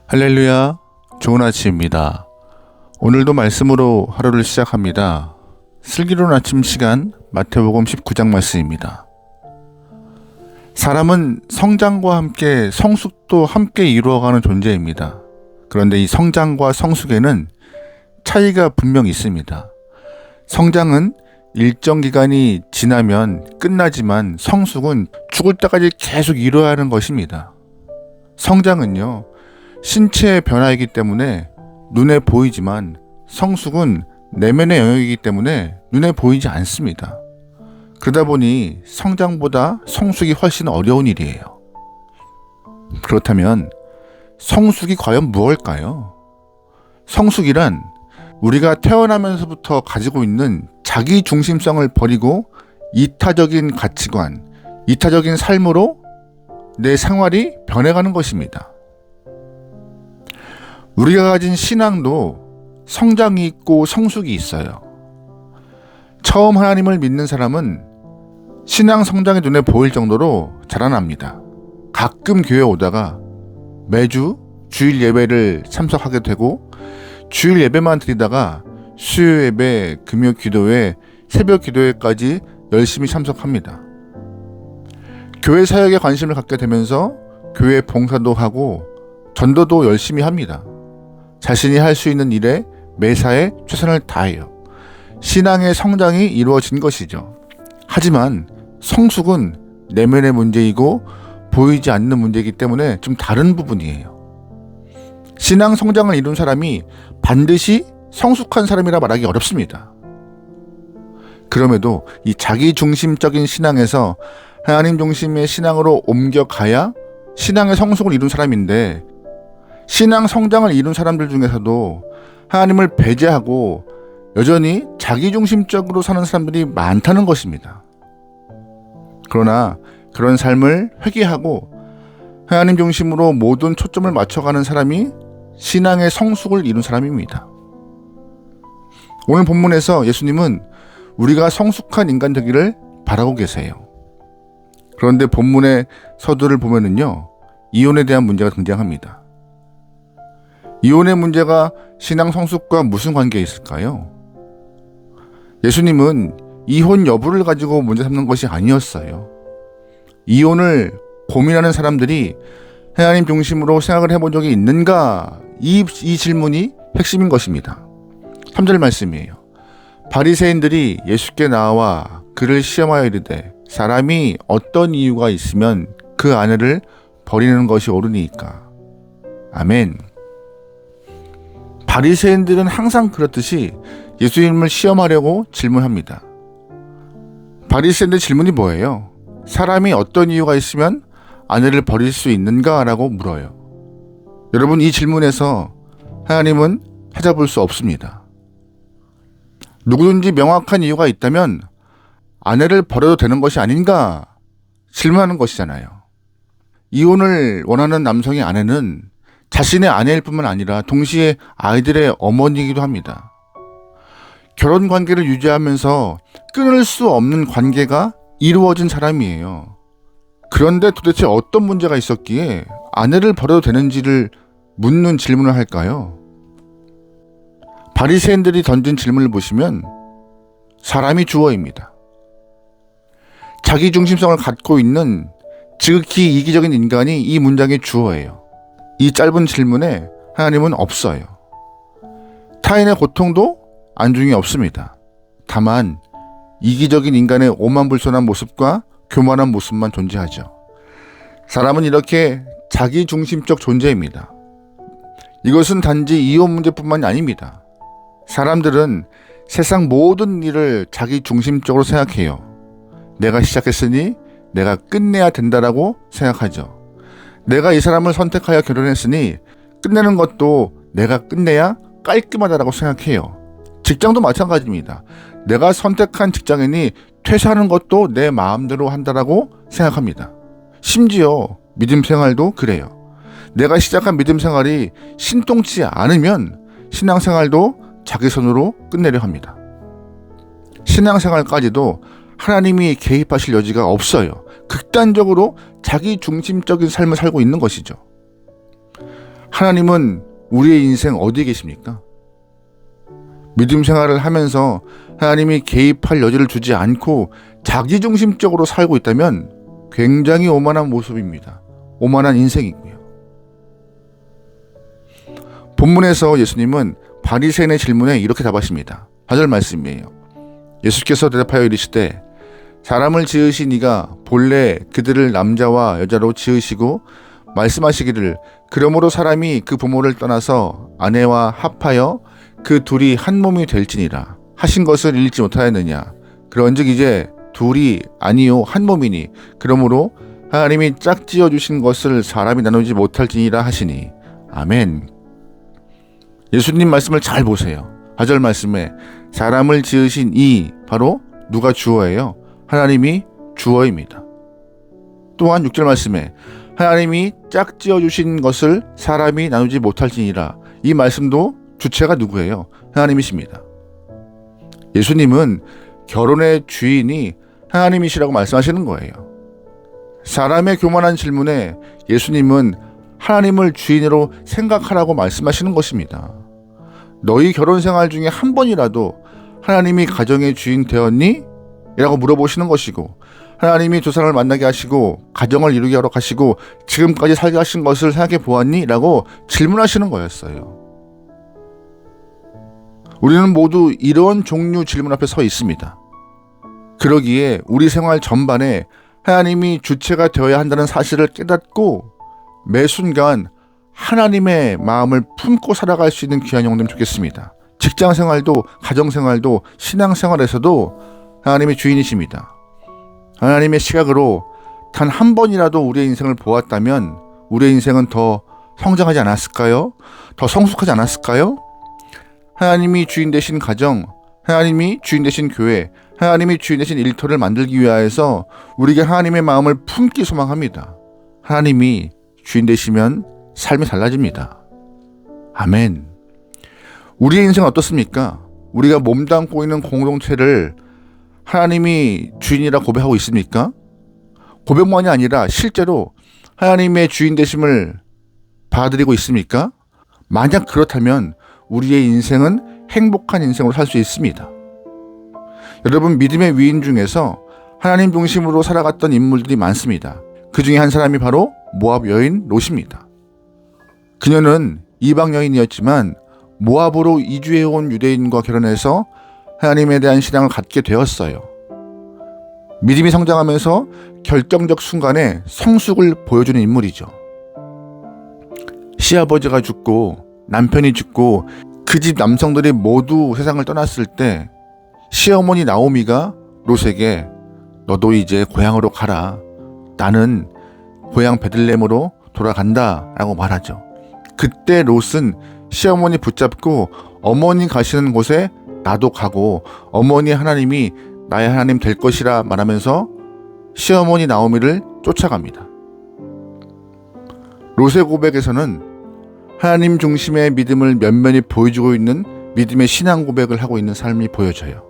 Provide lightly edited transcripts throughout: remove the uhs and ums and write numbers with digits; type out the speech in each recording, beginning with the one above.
할렐루야, 좋은 아침입니다. 오늘도 말씀으로 하루를 시작합니다. 슬기로운 아침 시간 마태복음 19장 말씀입니다. 사람은 성장과 함께 성숙도 함께 이루어가는 존재입니다. 그런데 이 성장과 성숙에는 차이가 분명히 있습니다. 성장은 일정 기간이 지나면 끝나지만 성숙은 죽을 때까지 계속 이루어야 하는 것입니다. 성장은요, 신체의 변화이기 때문에 눈에 보이지만 성숙은 내면의 영역이기 때문에 눈에 보이지 않습니다. 그러다 보니 성장보다 성숙이 훨씬 어려운 일이에요. 그렇다면 성숙이 과연 무엇일까요? 성숙이란 우리가 태어나면서부터 가지고 있는 자기 중심성을 버리고 이타적인 가치관, 이타적인 삶으로 내 생활이 변해가는 것입니다. 우리가 가진 신앙도 성장이 있고 성숙이 있어요. 처음 하나님을 믿는 사람은 신앙 성장이 눈에 보일 정도로 자라납니다. 가끔 교회에 오다가 매주 주일 예배를 참석하게 되고 주일 예배만 드리다가 수요 예배, 금요 기도회, 새벽 기도회까지 열심히 참석합니다. 교회 사역에 관심을 갖게 되면서 교회 봉사도 하고 전도도 열심히 합니다. 자신이 할 수 있는 일에 매사에 최선을 다해요. 신앙의 성장이 이루어진 것이죠. 하지만 성숙은 내면의 문제이고 보이지 않는 문제이기 때문에 좀 다른 부분이에요. 신앙 성장을 이룬 사람이 반드시 성숙한 사람이라 말하기 어렵습니다. 그럼에도 이 자기 중심적인 신앙에서 하나님 중심의 신앙으로 옮겨가야 신앙의 성숙을 이룬 사람인데, 신앙 성장을 이룬 사람들 중에서도 하나님을 배제하고 여전히 자기중심적으로 사는 사람들이 많다는 것입니다. 그러나 그런 삶을 회개하고 하나님 중심으로 모든 초점을 맞춰가는 사람이 신앙의 성숙을 이룬 사람입니다. 오늘 본문에서 예수님은 우리가 성숙한 인간 되기를 바라고 계세요. 그런데 본문의 서두를 보면은요, 이혼에 대한 문제가 등장합니다. 이혼의 문제가 신앙 성숙과 무슨 관계가 있을까요? 예수님은 이혼 여부를 가지고 문제 삼는 것이 아니었어요. 이혼을 고민하는 사람들이 하나님 중심으로 생각을 해본 적이 있는가? 이 질문이 핵심인 것입니다. 3절 말씀이에요. 바리새인들이 예수께 나와 그를 시험하여 이르되 사람이 어떤 이유가 있으면 그 아내를 버리는 것이 옳으니까. 아멘. 바리새인들은 항상 그렇듯이 예수님을 시험하려고 질문합니다. 바리새인들 질문이 뭐예요? 사람이 어떤 이유가 있으면 아내를 버릴 수 있는가? 라고 물어요. 여러분, 이 질문에서 하나님은 찾아볼 수 없습니다. 누구든지 명확한 이유가 있다면 아내를 버려도 되는 것이 아닌가 질문하는 것이잖아요. 이혼을 원하는 남성의 아내는 자신의 아내일 뿐만 아니라 동시에 아이들의 어머니이기도 합니다. 결혼 관계를 유지하면서 끊을 수 없는 관계가 이루어진 사람이에요. 그런데 도대체 어떤 문제가 있었기에 아내를 버려도 되는지를 묻는 질문을 할까요? 바리새인들이 던진 질문을 보시면 사람이 주어입니다. 자기 중심성을 갖고 있는 지극히 이기적인 인간이 이 문장의 주어예요. 이 짧은 질문에 하나님은 없어요. 타인의 고통도 안중에 없습니다. 다만 이기적인 인간의 오만불손한 모습과 교만한 모습만 존재하죠. 사람은 이렇게 자기중심적 존재입니다. 이것은 단지 이혼 문제뿐만이 아닙니다. 사람들은 세상 모든 일을 자기중심적으로 생각해요. 내가 시작했으니 내가 끝내야 된다라고 생각하죠. 내가 이 사람을 선택하여 결혼했으니 끝내는 것도 내가 끝내야 깔끔하다라고 생각해요. 직장도 마찬가지입니다. 내가 선택한 직장인이 퇴사하는 것도 내 마음대로 한다라고 생각합니다. 심지어 믿음 생활도 그래요. 내가 시작한 믿음 생활이 신통치 않으면 신앙 생활도 자기 손으로 끝내려 합니다. 신앙 생활까지도 하나님이 개입하실 여지가 없어요. 극단적으로 자기 중심적인 삶을 살고 있는 것이죠. 하나님은 우리의 인생 어디에 계십니까? 믿음 생활을 하면서 하나님이 개입할 여지를 주지 않고 자기중심적으로 살고 있다면 굉장히 오만한 모습입니다. 오만한 인생이고요. 본문에서 예수님은 바리새인의 질문에 이렇게 답하십니다. 4절 말씀이에요. 예수께서 대답하여 이르시되 사람을 지으신 이가 본래 그들을 남자와 여자로 지으시고 말씀하시기를 그러므로 사람이 그 부모를 떠나서 아내와 합하여 그 둘이 한 몸이 될지니라 하신 것을 읽지 못하였느냐. 그런즉 이제 둘이 아니요 한 몸이니 그러므로 하나님이 짝지어 주신 것을 사람이 나누지 못할지니라 하시니. 아멘. 예수님 말씀을 잘 보세요. 4절 말씀에 사람을 지으신 이 바로 누가 주어예요? 하나님이 주어입니다. 또한 6절 말씀에 하나님이 짝지어 주신 것을 사람이 나누지 못할지니라. 이 말씀도 주체가 누구예요? 하나님이십니다. 예수님은 결혼의 주인이 하나님이시라고 말씀하시는 거예요. 사람의 교만한 질문에 예수님은 하나님을 주인으로 생각하라고 말씀하시는 것입니다. 너희 결혼 생활 중에 한 번이라도 하나님이 가정의 주인 되었니? 이라고 물어보시는 것이고, 하나님이 두 사람을 만나게 하시고 가정을 이루게 하러 가시고 지금까지 살게 하신 것을 생각해 보았니? 라고 질문하시는 거였어요. 우리는 모두 이런 종류 질문 앞에 서 있습니다. 그러기에 우리 생활 전반에 하나님이 주체가 되어야 한다는 사실을 깨닫고 매 순간 하나님의 마음을 품고 살아갈 수 있는 귀한 영혼이면 좋겠습니다. 직장 생활도 가정 생활도 신앙 생활에서도 하나님의 주인이십니다. 하나님의 시각으로 단 한 번이라도 우리의 인생을 보았다면 우리의 인생은 더 성장하지 않았을까요? 더 성숙하지 않았을까요? 하나님이 주인 되신 가정, 하나님이 주인 되신 교회, 하나님이 주인 되신 일터를 만들기 위하여서 우리에게 하나님의 마음을 품기 소망합니다. 하나님이 주인 되시면 삶이 달라집니다. 아멘. 우리의 인생은 어떻습니까? 우리가 몸담고 있는 공동체를 하나님이 주인이라 고백하고 있습니까? 고백만이 아니라 실제로 하나님의 주인 되심을 받아들이고 있습니까? 만약 그렇다면 우리의 인생은 행복한 인생으로 살 수 있습니다. 여러분, 믿음의 위인 중에서 하나님 중심으로 살아갔던 인물들이 많습니다. 그 중에 한 사람이 바로 모압 여인 롯입니다. 그녀는 이방 여인이었지만 모압으로 이주해온 유대인과 결혼해서 하나님에 대한 신앙을 갖게 되었어요. 믿음이 성장하면서 결정적 순간에 성숙을 보여주는 인물이죠. 시아버지가 죽고 남편이 죽고 그 집 남성들이 모두 세상을 떠났을 때 시어머니 나오미가 롯에게 너도 이제 고향으로 가라. 나는 고향 베들레헴으로 돌아간다 라고 말하죠. 그때 롯은 시어머니 붙잡고 어머니 가시는 곳에 나도 가고 어머니 하나님이 나의 하나님 될 것이라 말하면서 시어머니 나오미를 쫓아갑니다. 롯의 고백에서는 하나님 중심의 믿음을 면면히 보여주고 있는 믿음의 신앙 고백을 하고 있는 삶이 보여져요.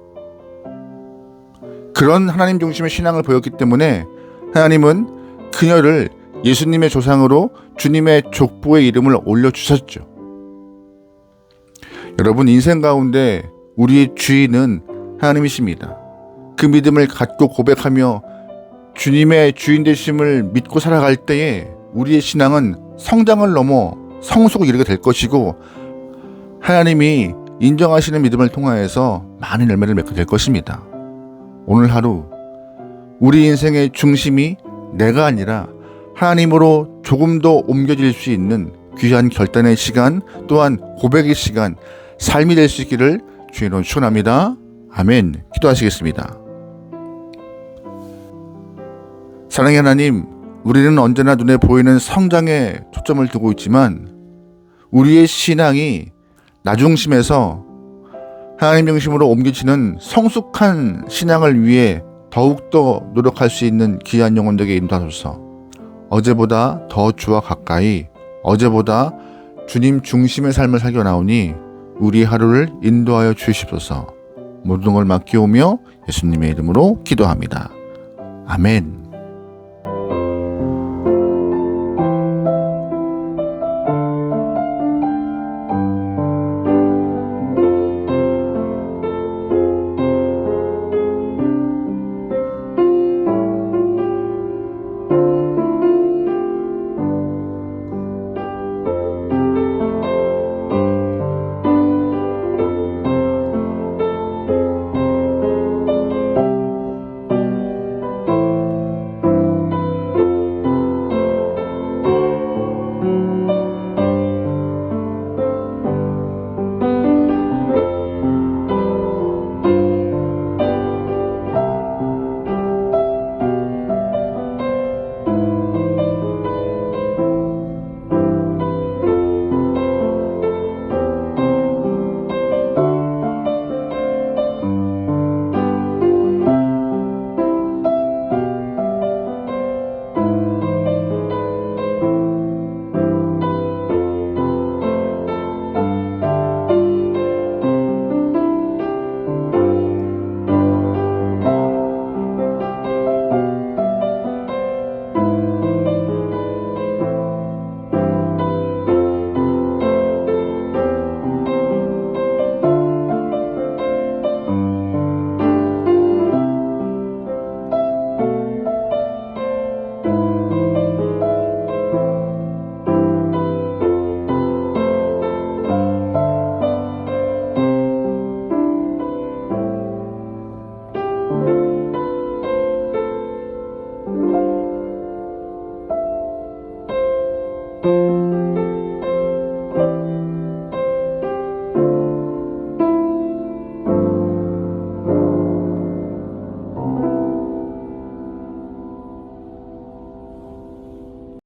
그런 하나님 중심의 신앙을 보였기 때문에 하나님은 그녀를 예수님의 조상으로 주님의 족보의 이름을 올려주셨죠. 여러분, 인생 가운데 우리의 주인은 하나님이십니다. 그 믿음을 갖고 고백하며 주님의 주인 되심을 믿고 살아갈 때에 우리의 신앙은 성장을 넘어 성숙을 이루게 될 것이고 하나님이 인정하시는 믿음을 통하여서 많은 열매를 맺게 될 것입니다. 오늘 하루 우리 인생의 중심이 내가 아니라 하나님으로 조금 더 옮겨질 수 있는 귀한 결단의 시간, 또한 고백의 시간, 삶이 될 수 있기를 주님으로 축원합니다. 아멘. 기도하시겠습니다. 사랑의 하나님, 우리는 언제나 눈에 보이는 성장에 초점을 두고 있지만 우리의 신앙이 나 중심에서 하나님 중심으로 옮겨지는 성숙한 신앙을 위해 더욱더 노력할 수 있는 귀한 영혼들에게 인도하소서. 어제보다 더 주와 가까이, 어제보다 주님 중심의 삶을 살게 나오니 우리 하루를 인도하여 주시옵소서. 모든 걸 맡기오며 예수님의 이름으로 기도합니다. 아멘.